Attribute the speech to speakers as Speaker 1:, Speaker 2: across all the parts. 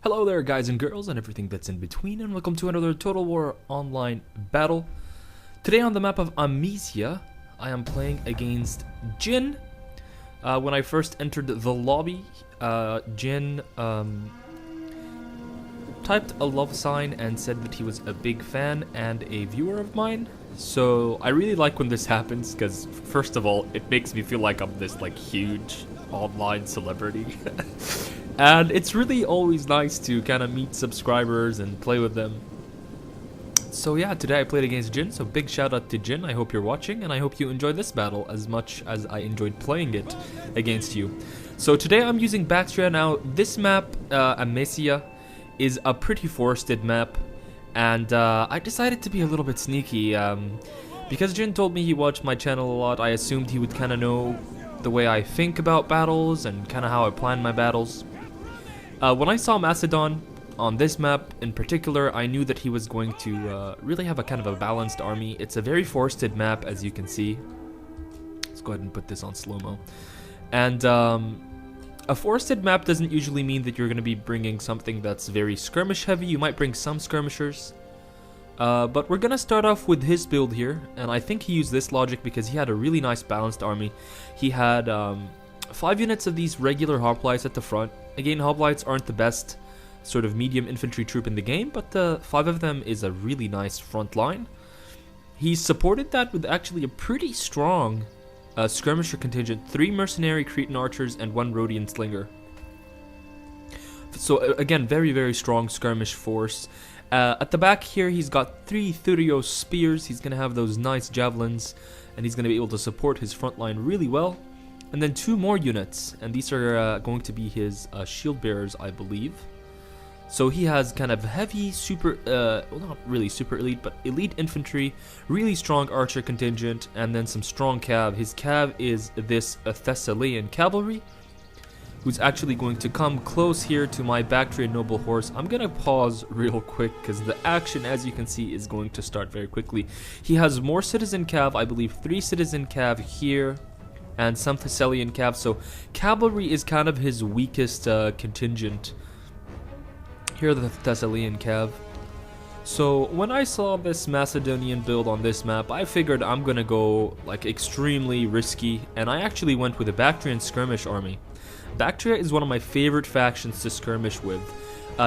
Speaker 1: Hello there guys and girls and everything that's in between, and welcome to another Total War Online battle. Today on the map of Amnesia, I am playing against Jinn. When I first entered the lobby, Jinn typed a love sign and said that he was a big fan and a viewer of mine. So I really like when this happens because first of all, it makes me feel like I'm this huge online celebrity. And it's really always nice to kind of meet subscribers and play with them. So yeah, today I played against Jinn, so big shout out to Jinn. I hope you're watching, and I hope you enjoy this battle as much as I enjoyed playing it against you. So today I'm using Baktrian. Now this map, Amnesia, is a pretty forested map, and I decided to be a little bit sneaky. Because Jinn told me he watched my channel a lot, I assumed he would kind of know the way I think about battles and kind of how I plan my battles. When I saw Macedon on this map in particular, I knew that he was going to really have a kind of a balanced army. It's a very forested map, as you can see. Let's go ahead and put this on slow-mo. And a forested map doesn't usually mean that you're going to be bringing something that's very skirmish heavy. You might bring some skirmishers. But we're going to start off with his build here, and I think he used this logic because he had a really nice balanced army. He had 5 units of these regular hoplites at the front. Again, hoplites aren't the best sort of medium infantry troop in the game, but 5 of them is a really nice front line. He supported that with actually a pretty strong skirmisher contingent, 3 mercenary Cretan archers and 1 Rhodian slinger. So again, very, very strong skirmish force. At the back here, he's got 3 Thurios spears. He's going to have those nice javelins, and he's going to be able to support his front line really well. And then 2 more units, and these are going to be his shield bearers, I believe. So he has kind of heavy, well, not really super elite, but elite infantry, really strong archer contingent, and then some strong cav. His cav is this Thessalian cavalry, who's actually going to come close here to my Baktrian noble horse. I'm going to pause real quick because the action, as you can see, is going to start very quickly. He has more citizen cav, I believe 3 citizen cav here, and some Thessalian cav. So cavalry is kind of his weakest contingent. Here are the Thessalian cav. So when I saw this Macedonian build on this map, I figured I'm gonna go extremely risky, and I actually went with a Baktrian skirmish army. Bactria is one of my favorite factions to skirmish with,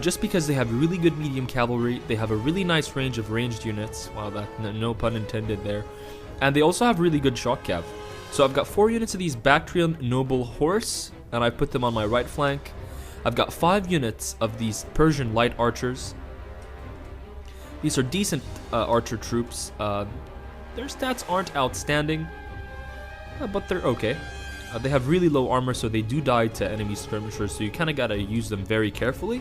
Speaker 1: just because they have really good medium cavalry, they have a really nice range of ranged units, wow, that no pun intended there, and they also have really good shock cav. So I've got 4 units of these Baktrian noble horse, and I put them on my right flank. I've got 5 units of these Persian light archers. These are decent archer troops. Their stats aren't outstanding, but they're okay. They have really low armor, so they do die to enemy skirmishers, so you kind of gotta use them very carefully.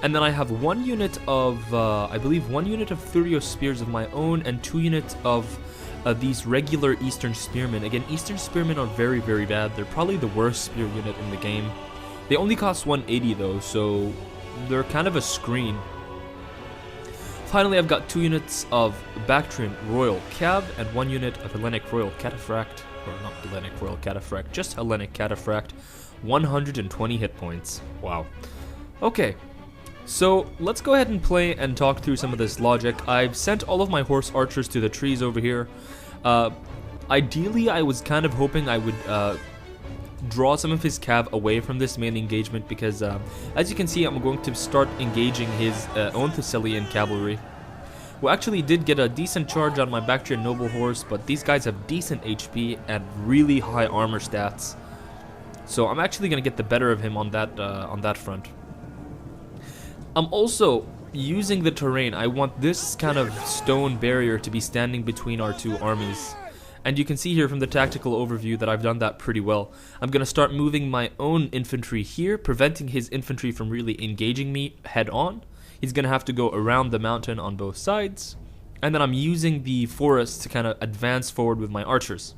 Speaker 1: And then I have 1 unit of, I believe 1 unit of Thurios spears of my own, and 2 units of these regular Eastern Spearmen. Again, Eastern Spearmen are very, very bad. They're probably the worst spear unit in the game. They only cost 180 though, so they're kind of a screen. Finally, I've got 2 units of Baktrian Royal Cav and 1 unit of Hellenic Royal Cataphract. Or not Hellenic Royal Cataphract, just Hellenic Cataphract. 120 hit points. Wow. Okay. So let's go ahead and play and talk through some of this logic. I've sent all of my horse archers to the trees over here. Ideally, I was kind of hoping I would draw some of his cav away from this main engagement because, as you can see, I'm going to start engaging his own Thessalian cavalry, who actually did get a decent charge on my Baktrian noble horse, but these guys have decent HP and really high armor stats. So I'm actually going to get the better of him on that front. I'm also using the terrain. I want this kind of stone barrier to be standing between our 2 armies. And you can see here from the tactical overview that I've done that pretty well. I'm going to start moving my own infantry here, preventing his infantry from really engaging me head on. He's going to have to go around the mountain on both sides. And then I'm using the forest to kind of advance forward with my archers.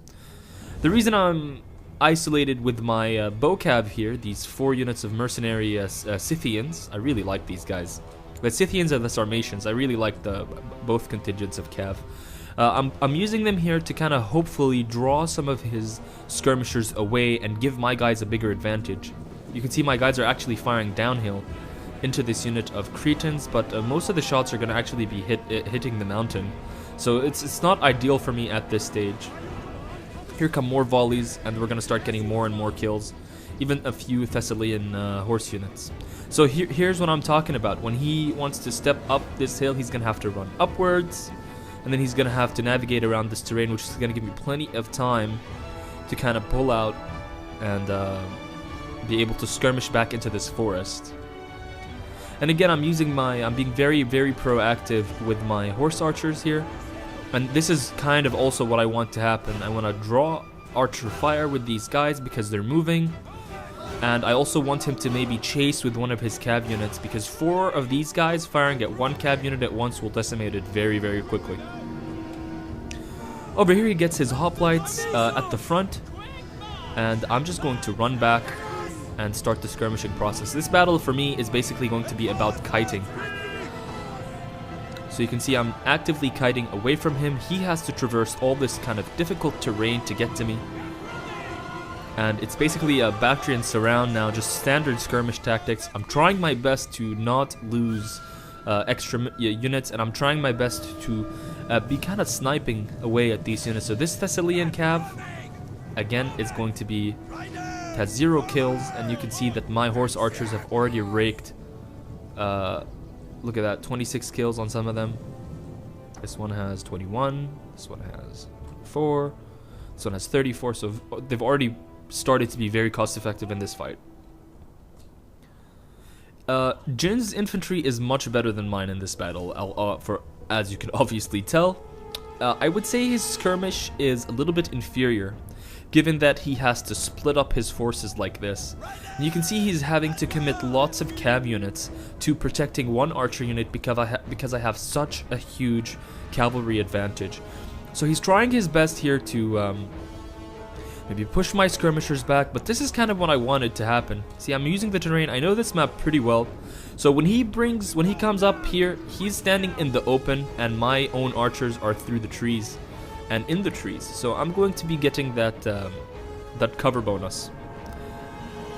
Speaker 1: The reason I'm isolated with my bow cav here, these 4 units of mercenary Scythians. I really like these guys. The Scythians and the Sarmatians, I really like both contingents of cav. I'm using them here to kind of hopefully draw some of his skirmishers away and give my guys a bigger advantage. You can see my guys are actually firing downhill, into this unit of Cretans, but most of the shots are going to actually be hitting the mountain. So it's not ideal for me at this stage. Here come more volleys, and we're going to start getting more and more kills. Even a few Thessalian horse units. So here's what I'm talking about. When he wants to step up this hill, he's going to have to run upwards. And then he's going to have to navigate around this terrain, which is going to give me plenty of time to kind of pull out and be able to skirmish back into this forest. And again, I'm being very, very proactive with my horse archers here. And this is kind of also what I want to happen. I want to draw archer fire with these guys because they're moving. And I also want him to maybe chase with one of his cav units, because 4 of these guys firing at 1 cav unit at once will decimate it very, very quickly. Over here he gets his hoplites at the front, and I'm just going to run back and start the skirmishing process. This battle for me is basically going to be about kiting. So you can see I'm actively kiting away from him. He has to traverse all this kind of difficult terrain to get to me. And it's basically a Baktrian surround now, just standard skirmish tactics. I'm trying my best to not lose extra units, and I'm trying my best to be kind of sniping away at these units. So this Thessalian cav, again, is going to be, has 0 kills, and you can see that my horse archers have already raked, look at that, 26 kills on some of them. This one has 21, this one has 4, this one has 34, so they've already started to be very cost effective in this fight. Jinn's infantry is much better than mine in this battle, as you can obviously tell. I would say his skirmish is a little bit inferior, given that he has to split up his forces like this. And you can see he's having to commit lots of cav units to protecting 1 archer unit because I have such a huge cavalry advantage. So he's trying his best here to maybe push my skirmishers back, but this is kind of what I wanted to happen. See, I'm using the terrain. I know this map pretty well. So when he comes up here, he's standing in the open, and my own archers are through the trees and in the trees. So I'm going to be getting that that cover bonus.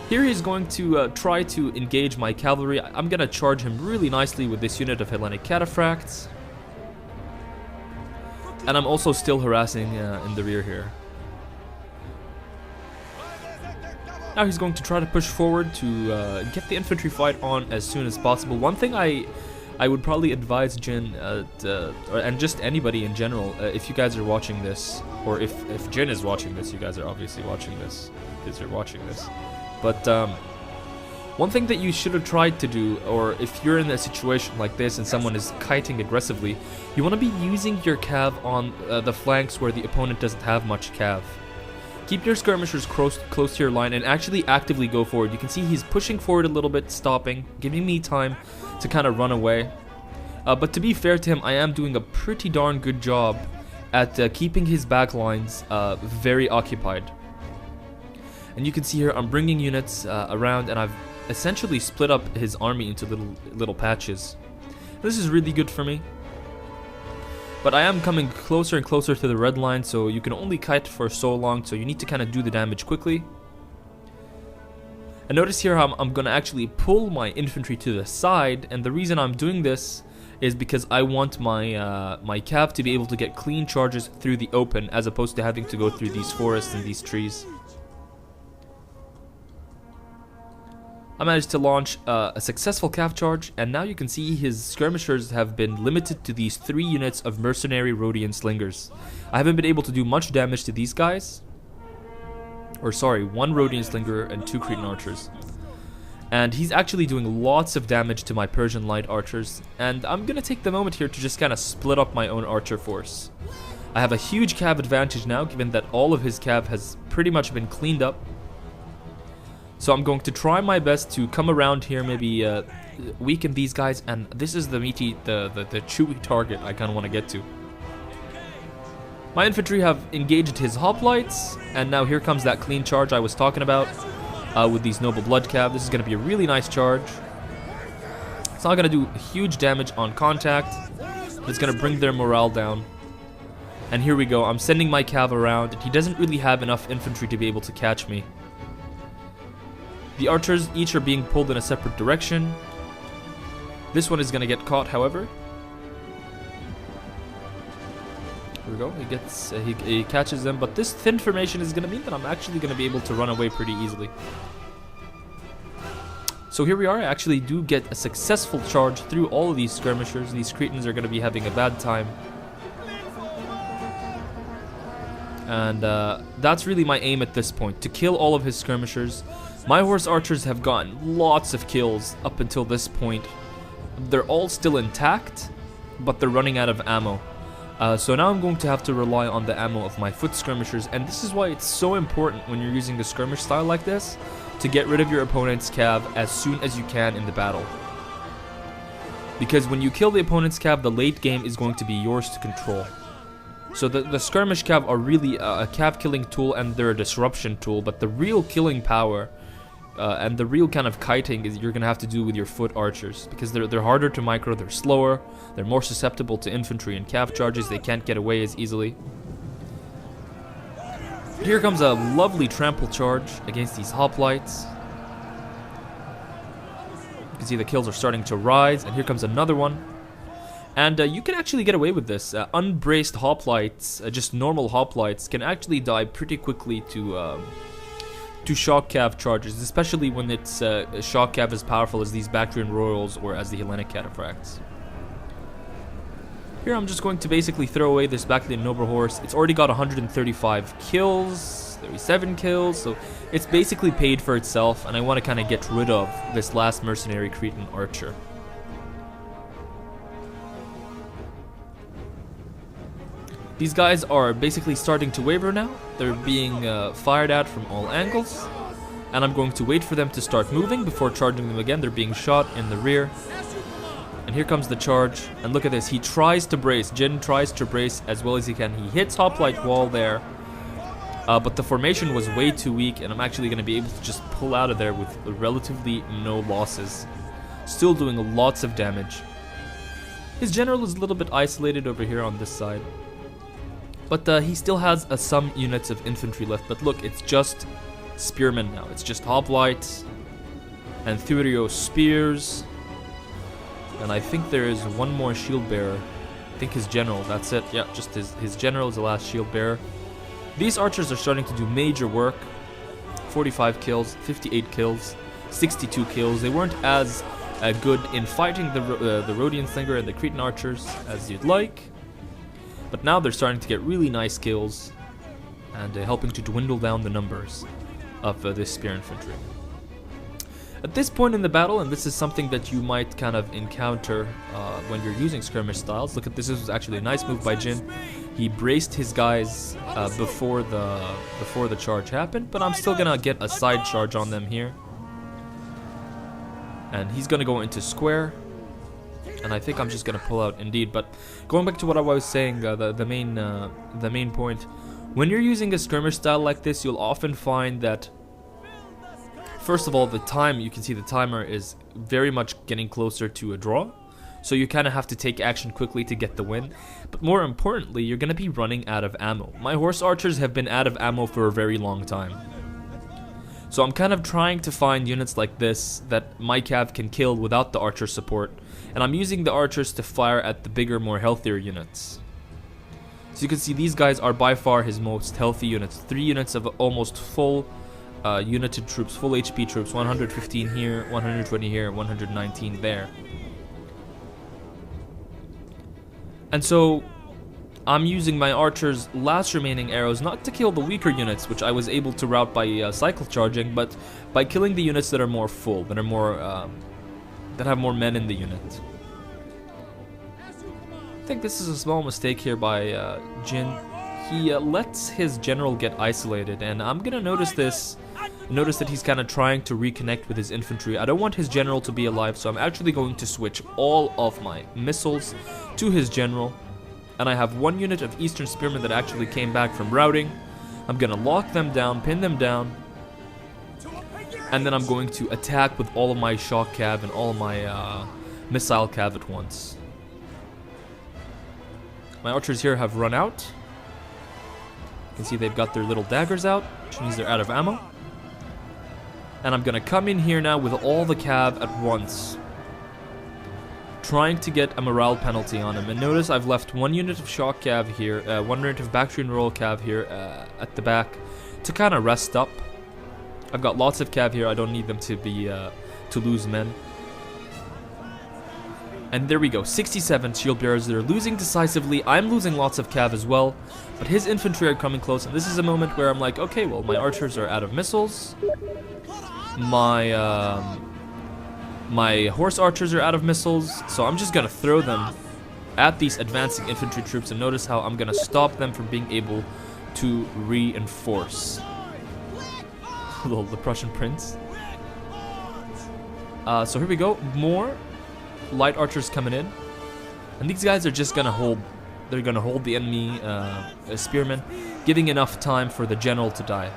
Speaker 1: Here he's going to try to engage my cavalry. I'm going to charge him really nicely with this unit of Hellenic cataphracts. And I'm also still harassing in the rear here. Now he's going to try to push forward to get the infantry fight on as soon as possible. One thing I would probably advise Jinn and just anybody in general, if you guys are watching this, or if Jinn is watching this, you guys are obviously watching this because you're watching this. But one thing that you should have tried to do, or if you're in a situation like this and someone is kiting aggressively, you want to be using your cav on the flanks where the opponent doesn't have much cav. Keep your skirmishers close to your line and actually actively go forward. You can see he's pushing forward a little bit, stopping, giving me time to kind of run away. But to be fair to him, I am doing a pretty darn good job at keeping his back lines very occupied. And you can see here I'm bringing units around, and I've essentially split up his army into little patches. This is really good for me. But I am coming closer and closer to the red line, so you can only kite for so long, so you need to kind of do the damage quickly. And notice here how I'm going to actually pull my infantry to the side, and the reason I'm doing this is because I want my my cav to be able to get clean charges through the open, as opposed to having to go through these forests and these trees. I managed to launch a successful cav charge, and now you can see his skirmishers have been limited to these 3 units of mercenary Rhodian slingers. I haven't been able to do much damage to these guys. Or sorry, 1 Rhodian slinger and 2 Cretan archers. And he's actually doing lots of damage to my Persian light archers, and I'm gonna take the moment here to just kind of split up my own archer force. I have a huge cav advantage now, given that all of his cav has pretty much been cleaned up. So I'm going to try my best to come around here, maybe weaken these guys, and this is the meaty, the chewy target I kind of want to get to. My infantry have engaged his hoplites, and now here comes that clean charge I was talking about with these noble blood cav. This is going to be a really nice charge. It's not going to do huge damage on contact, but it's going to bring their morale down. And here we go. I'm sending my cav around, and he doesn't really have enough infantry to be able to catch me. The archers each are being pulled in a separate direction, This one is gonna get caught, however. Here we go. He gets he catches them, but this thin formation is gonna mean that I'm actually gonna be able to run away pretty easily. So here we are. I actually do get a successful charge through all of these skirmishers. These Cretans are gonna be having a bad time. And that's really my aim at this point, to kill all of his skirmishers. My horse archers have gotten lots of kills up until this point. They're all still intact, but they're running out of ammo. So now I'm going to have to rely on the ammo of my foot skirmishers, and this is why it's so important when you're using a skirmish style like this to get rid of your opponent's cav as soon as you can in the battle. Because when you kill the opponent's cav, the late game is going to be yours to control. So the skirmish cav are really a cav killing tool, and they're a disruption tool, but the real killing power and the real kind of kiting is you're gonna have to do with your foot archers, because they're harder to micro, they're slower, they're more susceptible to infantry and cav charges, they can't get away as easily. Here comes a lovely trample charge against these hoplites. You can see the kills are starting to rise, and here comes another one. And you can actually get away with this. Unbraced hoplites, just normal hoplites, can actually die pretty quickly to shock cav charges, especially when it's shock cav as powerful as these Baktrian royals or as the Hellenic cataphracts. Here I'm just going to basically throw away this Baktrian noble horse. It's already got 135 kills, 37 kills, so it's basically paid for itself, and I want to kind of get rid of this last mercenary Cretan archer. These guys are basically starting to waver now. They're being fired at from all angles. And I'm going to wait for them to start moving before charging them again. They're being shot in the rear. And here comes the charge. And look at this. He tries to brace. Jinn tries to brace as well as he can. He hits hoplite wall there. But the formation was way too weak. And I'm actually going to be able to just pull out of there with relatively no losses. Still doing lots of damage. His general is a little bit isolated over here on this side. But he still has some units of infantry left. But look, it's just spearmen now. It's just hoplites and Thurio spears. And I think there is one more shield bearer. I think his general, that's it. Yeah, just his general is the last shield bearer. These archers are starting to do major work. 45 kills, 58 kills, 62 kills. They weren't as good in fighting the Rhodian slinger and the Cretan archers as you'd like. But now they're starting to get really nice kills and helping to dwindle down the numbers of this spear infantry. At this point in the battle, and this is something that you might kind of encounter when you're using skirmish styles. Look at this. This was actually a nice move by Jinn. He braced his guys before the charge happened, but I'm still gonna get a side charge on them here. And he's gonna go into square. And I think I'm just gonna pull out indeed. But going back to what I was saying, the main point, when you're using a skirmish style like this, you'll often find that, first of all, the time, you can see the timer is very much getting closer to a draw. So you kind of have to take action quickly to get the win. But more importantly, you're gonna be running out of ammo. My horse archers have been out of ammo for a very long time. So I'm kind of trying to find units like this that my cav can kill without the archer support. And I'm using the archers to fire at the bigger, more healthier units. So you can see these guys are by far his most healthy units. 3 units of almost full united troops, full HP troops. 115 here, 120 here, 119 there. And so I'm using my archers' last remaining arrows not to kill the weaker units, which I was able to rout by cycle charging, but by killing the units that are more full, that are more that have more men in the unit. I think this is a small mistake here by Jinn. He lets his general get isolated, and I'm gonna notice this. Notice that he's kind of trying to reconnect with his infantry. I don't want his general to be alive, so I'm actually going to switch all of my missiles to his general. And I have 1 unit of Eastern Spearmen that actually came back from routing. I'm gonna lock them down, pin them down, and then I'm going to attack with all of my shock cav and all of my missile cav at once. My archers here have run out. You can see they've got their little daggers out, which means they're out of ammo. And I'm gonna come in here now with all the cav at once. trying to get a morale penalty on him. And notice I've left 1 unit of shock cav here, 1 unit of Baktrian royal cav here at the back to kind of rest up. I've got lots of cav here. I don't need them to be to lose men. And there we go, 67 shield bearers. They're losing decisively. I'm losing lots of cav as well, but his infantry are coming close. And this is a moment where I'm like, okay, well, my archers are out of missiles. My horse archers are out of missiles, so I'm just gonna throw them at these advancing infantry troops, and notice how I'm gonna stop them from being able to reinforce. The Prussian prince. So here we go, more light archers coming in, and these guys are just gonna hold. They're gonna hold the enemy spearmen, giving enough time for the general to die.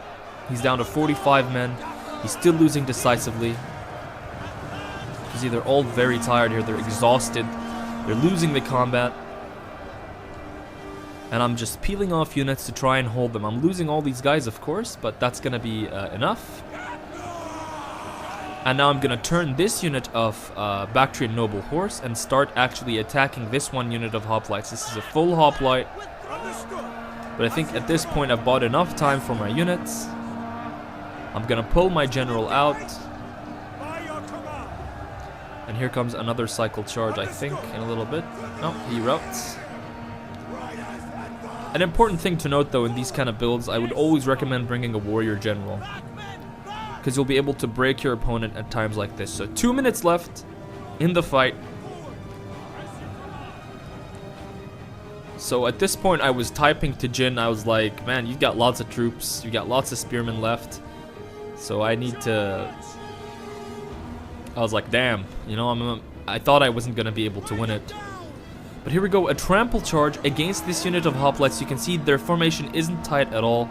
Speaker 1: He's down to 45 men. He's still losing decisively. You see, they're all very tired here. They're exhausted. They're losing the combat. And I'm just peeling off units to try and hold them. I'm losing all these guys, of course, but that's going to be enough. And now I'm going to turn this unit of Baktrian noble horse and start actually attacking this 1 unit of hoplites. This is a full hoplite. But I think at this point I've bought enough time for my units. I'm gonna pull my general out. And here comes another cycle charge, I think, in a little bit. No, he routs. An important thing to note, though, in these kind of builds, I would always recommend bringing a warrior general, because you'll be able to break your opponent at times like this. So 2 minutes left in the fight. So at this point, I was typing to Jinn. I was like, man, you've got lots of troops. You got lots of spearmen left. So I need to... I was like, damn, you know, I thought I wasn't going to be able to win it. But here we go, a trample charge against this unit of hoplites. You can see their formation isn't tight at all.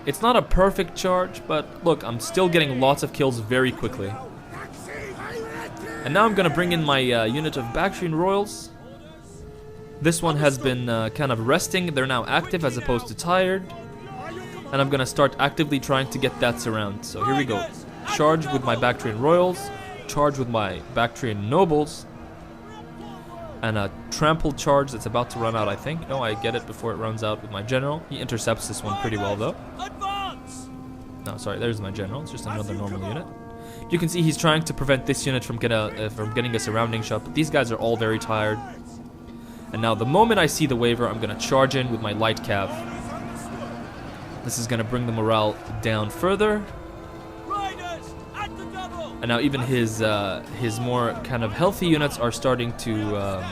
Speaker 1: It's not a perfect charge, but look, I'm still getting lots of kills very quickly. And now I'm going to bring in my unit of Baktrian royals. This one has been kind of resting. They're now active as opposed to tired. And I'm gonna start actively trying to get that surround. So here we go. Charge with my Baktrian royals. Charge with my Baktrian nobles. And a trample charge that's about to run out, I think. No, I get it before it runs out with my general. He intercepts this one pretty well, though. No, sorry, there's my general. It's just another normal unit. You can see he's trying to prevent this unit from getting a surrounding shot. But these guys are all very tired. And now the moment I see the waiver, I'm gonna charge in with my light cav. This is going to bring the morale down further. And now even his more kind of healthy units are starting to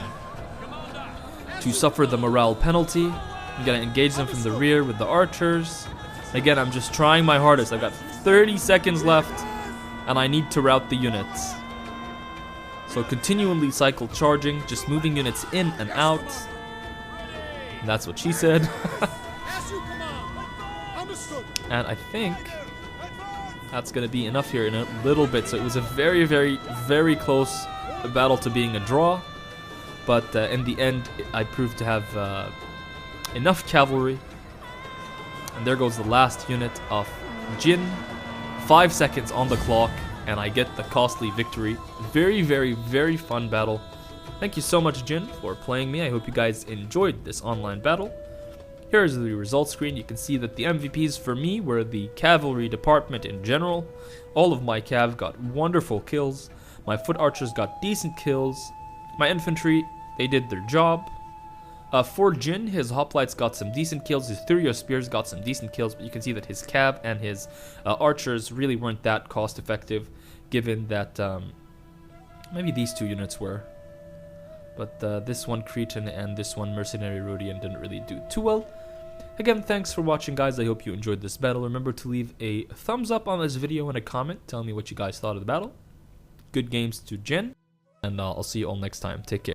Speaker 1: suffer the morale penalty. I'm going to engage them from the rear with the archers. Again, I'm just trying my hardest. I've got 30 seconds left, and I need to rout the units. So continually cycle charging, just moving units in and out. And that's what she said. And I think that's going to be enough here in a little bit. So it was a very, very, very close battle to being a draw. But in the end, I proved to have enough cavalry. And there goes the last unit of Jinn. 5 seconds on the clock, and I get the costly victory. Very, very, very fun battle. Thank you so much, Jinn, for playing me. I hope you guys enjoyed this online battle. Here is the results screen. You can see that the MVPs for me were the cavalry department in general. All of my cav got wonderful kills. My foot archers got decent kills. My infantry, they did their job. For Jinn, his hoplites got some decent kills. His Thurio spears got some decent kills, but you can see that his cav and his archers really weren't that cost effective, given that maybe these 2 units were. But this one Cretan and this one Mercenary Rhodian didn't really do too well. Again, thanks for watching, guys. I hope you enjoyed this battle. Remember to leave a thumbs up on this video and a comment telling me what you guys thought of the battle. Good games to Jinn, and I'll see you all next time. Take care.